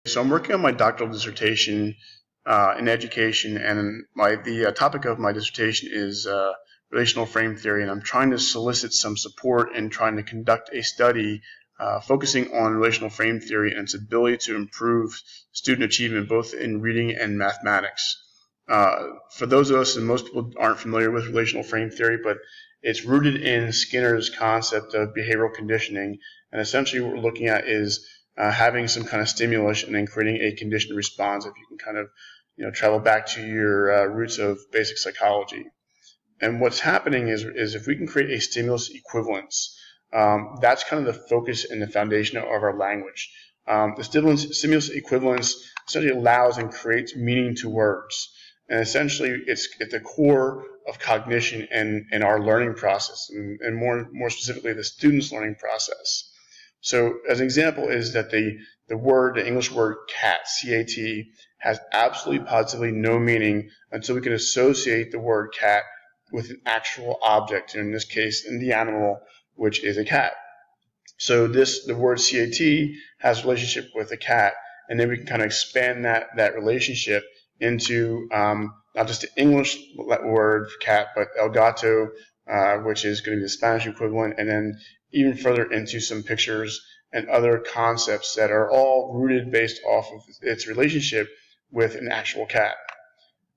So I'm working on my doctoral dissertation in education, and the topic of my dissertation is relational frame theory, and I'm trying to solicit some support and trying to conduct a study focusing on relational frame theory and its ability to improve student achievement both in reading and mathematics. For those of us, and most people aren't familiar with relational frame theory, but it's rooted in Skinner's concept of behavioral conditioning, and essentially what we're looking at is having some kind of stimulus and then creating a conditioned response. If you can kind of travel back to your roots of basic psychology. And what's happening is if we can create a stimulus equivalence, that's kind of the focus and the foundation of our language. The stimulus equivalence essentially allows and creates meaning to words. And essentially, it's at the core of cognition and our learning process, and more specifically, the student's learning process. So, as an example, is that the English word cat, C-A-T, has absolutely positively no meaning until we can associate the word cat with an actual object, and in this case, in the animal, which is a cat. So the word CAT has a relationship with a cat, and then we can kind of expand that relationship into not just the English word for cat, but el gato, which is going to be the Spanish equivalent, and then even further into some pictures and other concepts that are all rooted based off of its relationship with an actual cat.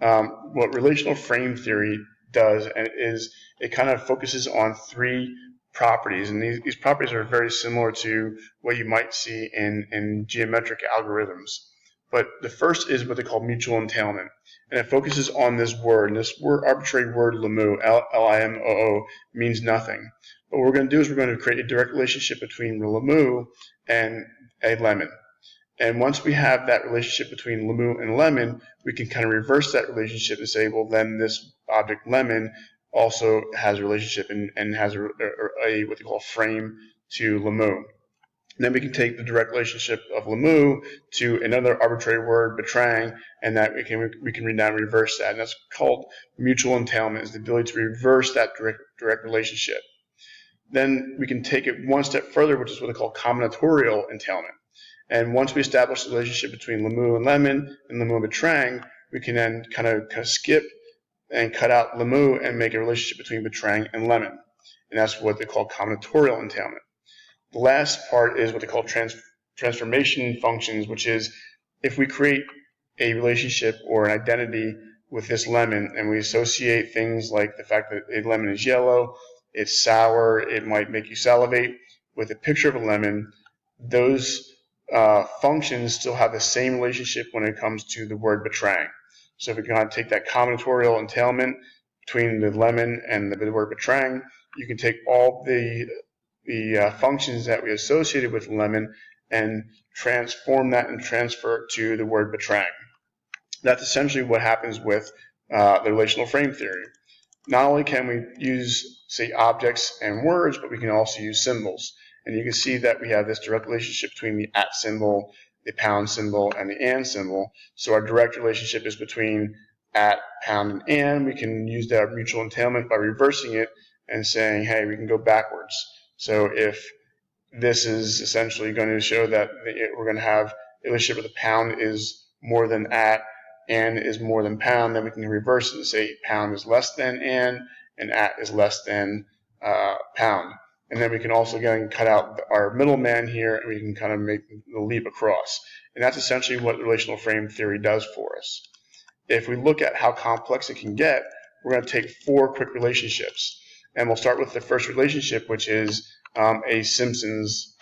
What relational frame theory does is it kind of focuses on three properties, and these properties are very similar to what you might see in geometric algorithms. But the first is what they call mutual entailment, and it focuses on this word. And this arbitrary word limoo, L-I-M-O-O, means nothing. But what we're going to do is we're going to create a direct relationship between the limoo and a lemon. And once we have that relationship between limoo and lemon, we can kind of reverse that relationship and say, well, then this object lemon also has a relationship and has a what they call frame to limoo. And then we can take the direct relationship of limoo to another arbitrary word, betraying, and that we can now reverse that. And that's called mutual entailment, is the ability to reverse that direct relationship. Then we can take it one step further, which is what they call combinatorial entailment. And once we establish the relationship between limoo and lemon and limoo and betraying, we can then kind of skip and cut out limoo and make a relationship between betraying and lemon. And that's what they call combinatorial entailment. The last part is what they call transformation functions, which is if we create a relationship or an identity with this lemon and we associate things like the fact that a lemon is yellow, it's sour, it might make you salivate, with a picture of a lemon, those functions still have the same relationship when it comes to the word betraying. So if we kind of take that combinatorial entailment between the lemon and the word betraying, you can take all the functions that we associated with lemon and transform that and transfer it to the word betraying. That's essentially what happens with the relational frame theory. Not only can we use, say, objects and words, but we can also use symbols. And you can see that we have this direct relationship between the @ symbol, the pound symbol, and the and symbol. So our direct relationship is between @ pound, and we can use that mutual entailment by reversing it and saying, hey, we can go backwards. So if this is essentially going to show that we're going to have a relationship with the pound is more than @ and is more than pound, then we can reverse it and say pound is less than and @ is less than pound. And then we can also again cut out our middleman here, and we can kind of make the leap across. And that's essentially what relational frame theory does for us. If we look at how complex it can get, we're going to take 4 quick relationships. And we'll start with the first relationship, which is a Simpsons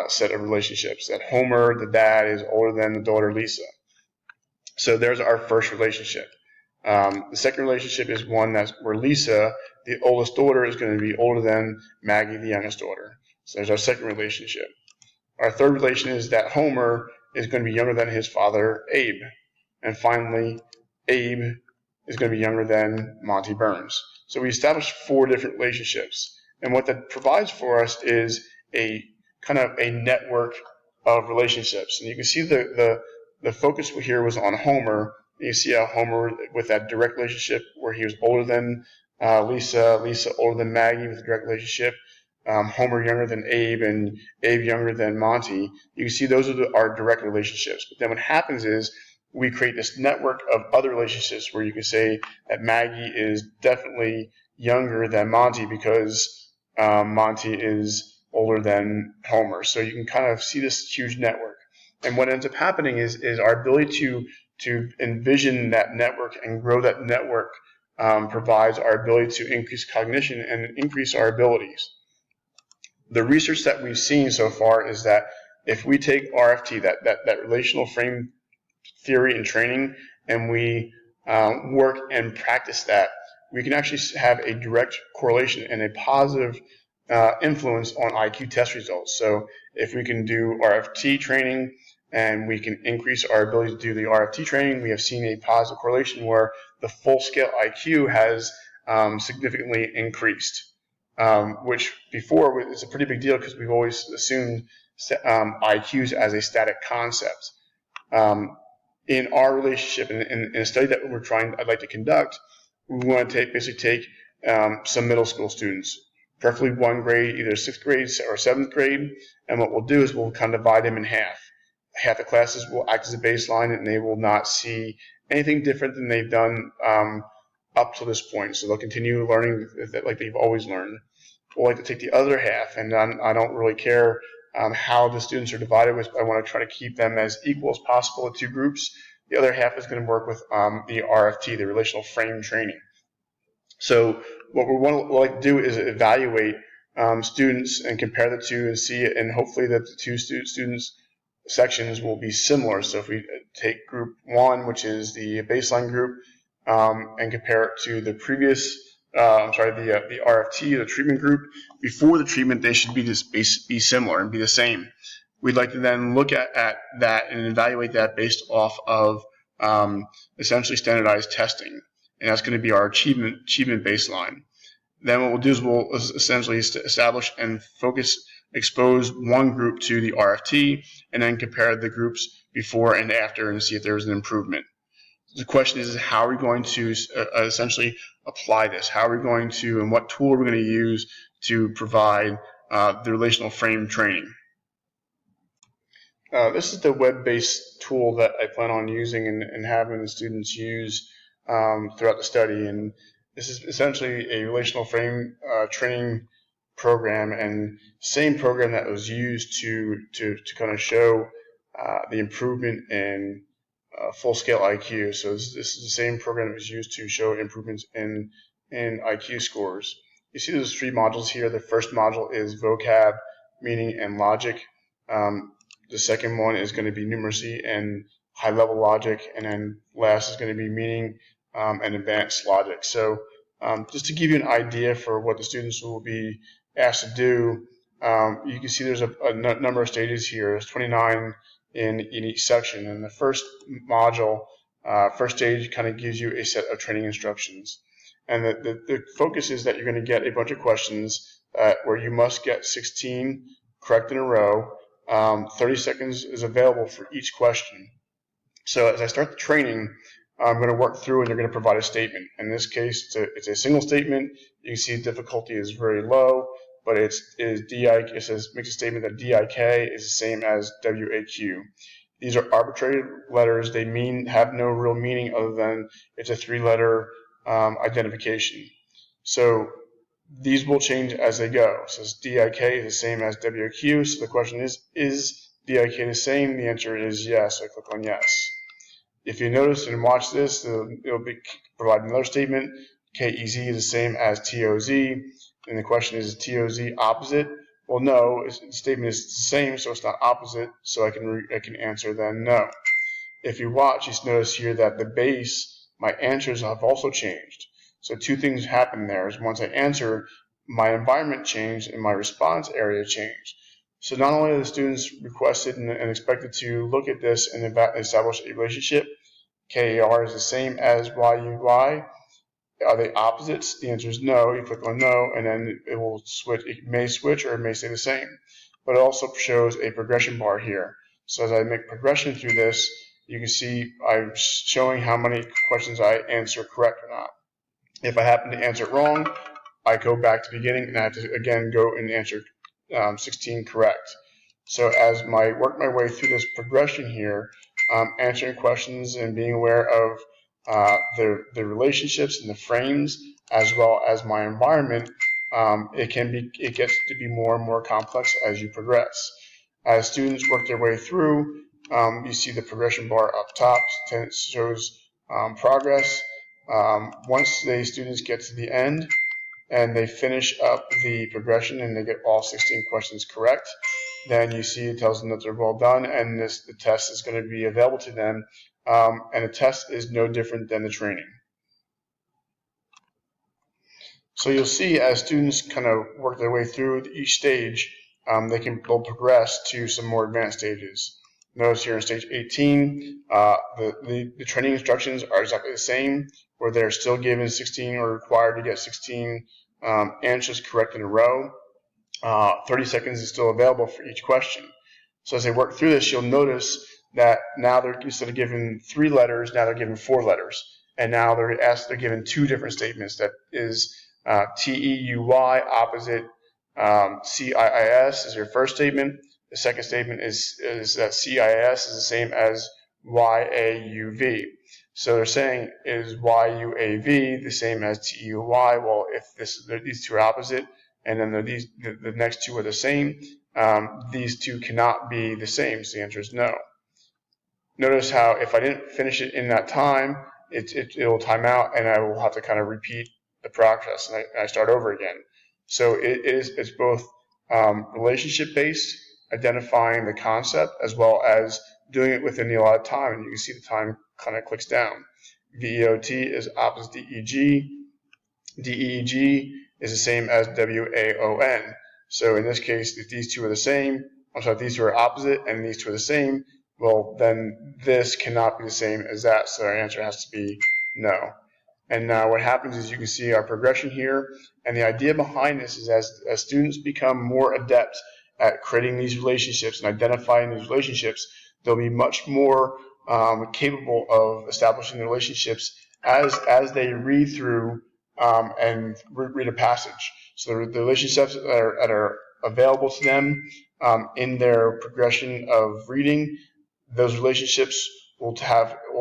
set of relationships, that Homer, the dad, is older than the daughter Lisa. So there's our first relationship. The second relationship is one where Lisa, the oldest daughter, is going to be older than Maggie, the youngest daughter. So there's our second relationship. Our third relation is that Homer is going to be younger than his father, Abe. And finally, Abe is going to be younger than Monty Burns. So we established 4 different relationships. And what that provides for us is a kind of a network of relationships. And you can see the focus here was on Homer. You see how Homer, with that direct relationship where he was older than Lisa older than Maggie with a direct relationship, Homer younger than Abe and Abe younger than Monty, you can see those are our direct relationships. But then what happens is we create this network of other relationships where you can say that Maggie is definitely younger than Monty because Monty is older than Homer. So you can kind of see this huge network. And what ends up happening is our ability to envision that network and grow that network provides our ability to increase cognition and increase our abilities. The research that we've seen so far is that if we take RFT, that relational frame theory and training, and we work and practice that, we can actually have a direct correlation and a positive influence on IQ test results. So if we can do RFT training and we can increase our ability to do the RFT training, we have seen a positive correlation where the full scale IQ has significantly increased, which before is a pretty big deal because we've always assumed IQs as a static concept. In our relationship, in a study that I'd like to conduct, we want to basically take some middle school students, preferably one grade, either 6th grade or 7th grade, and what we'll do is we'll kind of divide them in half. Half the classes will act as a baseline, and they will not see anything different than they've done up to this point. So they'll continue learning like they've always learned. We'll like to take the other half, and I don't really care how the students are divided with. I want to try to keep them as equal as possible in two groups. The other half is going to work with the RFT, the relational frame training. So what we want to like do is evaluate students and compare the two and see it, and hopefully that the two students sections will be similar. So if we take group 1, which is the baseline group, and compare it to the previous the RFT, the treatment group, before the treatment, they should be similar and be the same. We'd like to then look at that and evaluate that based off of essentially standardized testing, and that's going to be our achievement baseline. Then what we'll do is we'll essentially establish and expose one group to the RFT, and then compare the groups before and after and see if there's an improvement. The question is how are we going to essentially apply this? How are we going to, and what tool are we going to use to provide the relational frame training? This is the web-based tool that I plan on using and having the students use throughout the study. And this is essentially a relational frame training program, and same program that was used to kind of show the improvement in full-scale IQ. So this is the same program that was used to show improvements in IQ scores. You see there's 3 modules here. The first module is vocab, meaning, and logic. The second one is going to be numeracy and high-level logic, and then last is going to be meaning and advanced logic. So just to give you an idea for what the students will be asked to do, you can see there's a number of stages here. There's 29 in each section. And the first module, first stage, kind of gives you a set of training instructions. And the focus is that you're going to get a bunch of questions where you must get 16 correct in a row. 30 seconds is available for each question. So as I start the training, I'm going to work through and they're going to provide a statement. In this case, it's a single statement. You can see the difficulty is very low, but it makes a statement that DIK is the same as WAQ. These are arbitrary letters. They have no real meaning other than it's a 3-letter identification. So these will change as they go. So DIK is the same as WAQ. So the question is DIK the same? The answer is yes. So I click on yes. If you notice and watch this, it'll provide another statement. KEZ is the same as TOZ. And the question is TOZ opposite? Well, no. The statement is the same, so it's not opposite. So I can answer then no. If you watch, you notice here that the base, my answers have also changed. So 2 things happen there. Is once I answer, my environment changed and my response area changed. So not only are the students requested and expected to look at this and establish a relationship, KAR is the same as YUY. Are they opposites? The answer is no. You click on no, and then it will switch. It may switch or it may stay the same. But it also shows a progression bar here. So as I make progression through this, you can see I'm showing how many questions I answer correct or not. If I happen to answer it wrong, I go back to the beginning and I have to again go and answer 16 correct. So as I work my way through this progression here, answering questions and being aware of the relationships and the frames, as well as my environment, it gets to be more and more complex as you progress. As students work their way through, you see the progression bar up top shows progress. Once the students get to the end and they finish up the progression and they get all 16 questions correct, then you see it tells them that they're well done, and the test is going to be available to them. And the test is no different than the training. So you'll see as students kind of work their way through each stage, they'll progress to some more advanced stages. Notice here in stage 18, the training instructions are exactly the same, where they're still given 16 or required to get 16 answers correct in a row. 30 seconds is still available for each question. So as they work through this, you'll notice that now they're, instead of given 3 letters, now they're given 4 letters. And now they're given 2 different statements. That is TEUY opposite CIIS is your first statement. The second statement is that CIS is the same as YAUV. So they're saying, is YUAV the same as TEUY? Well, if these two are opposite, and then the next two are the same, these two cannot be the same, so the answer is no. Notice how if I didn't finish it in that time, it'll time out, and I will have to kind of repeat the process, and I start over again. So it's both relationship-based, identifying the concept, as well as doing it within the allotted time, and you can see the time kind of clicks down. VEOT is opposite DEG. DEG is the same as WAON. So in this case, if these two are the same, if these two are opposite and these two are the same, well, then this cannot be the same as that, so our answer has to be no. And now what happens is you can see our progression here, and the idea behind this is as students become more adept at creating these relationships and identifying these relationships, they'll be much more capable of establishing the relationships as they read through and read a passage. So the relationships that are available to them in their progression of reading, those relationships will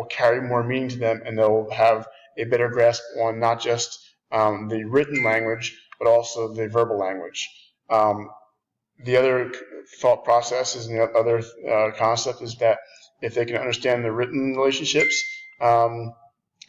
carry more meaning to them, and they'll have a better grasp on not just the written language, but also the verbal language. The other thought process is, and the other concept is that if they can understand the written relationships in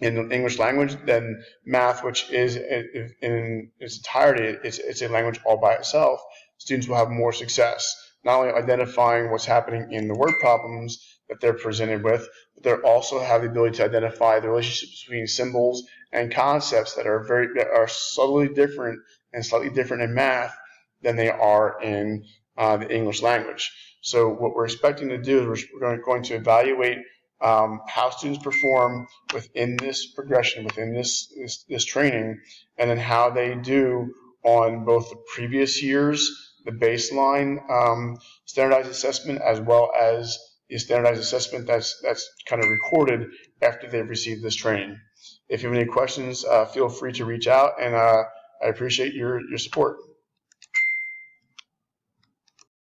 the English language, then math, which is in its entirety, it's a language all by itself, students will have more success, not only identifying what's happening in the word problems that they're presented with, but they also have the ability to identify the relationships between symbols and concepts that are subtly different and slightly different in math than they are in the English language. So what we're expecting to do is we're going to evaluate how students perform within this progression, within this training, and then how they do on both the previous years, the baseline standardized assessment, as well as the standardized assessment that's kind of recorded after they've received this training. If you have any questions, feel free to reach out, and I appreciate your support.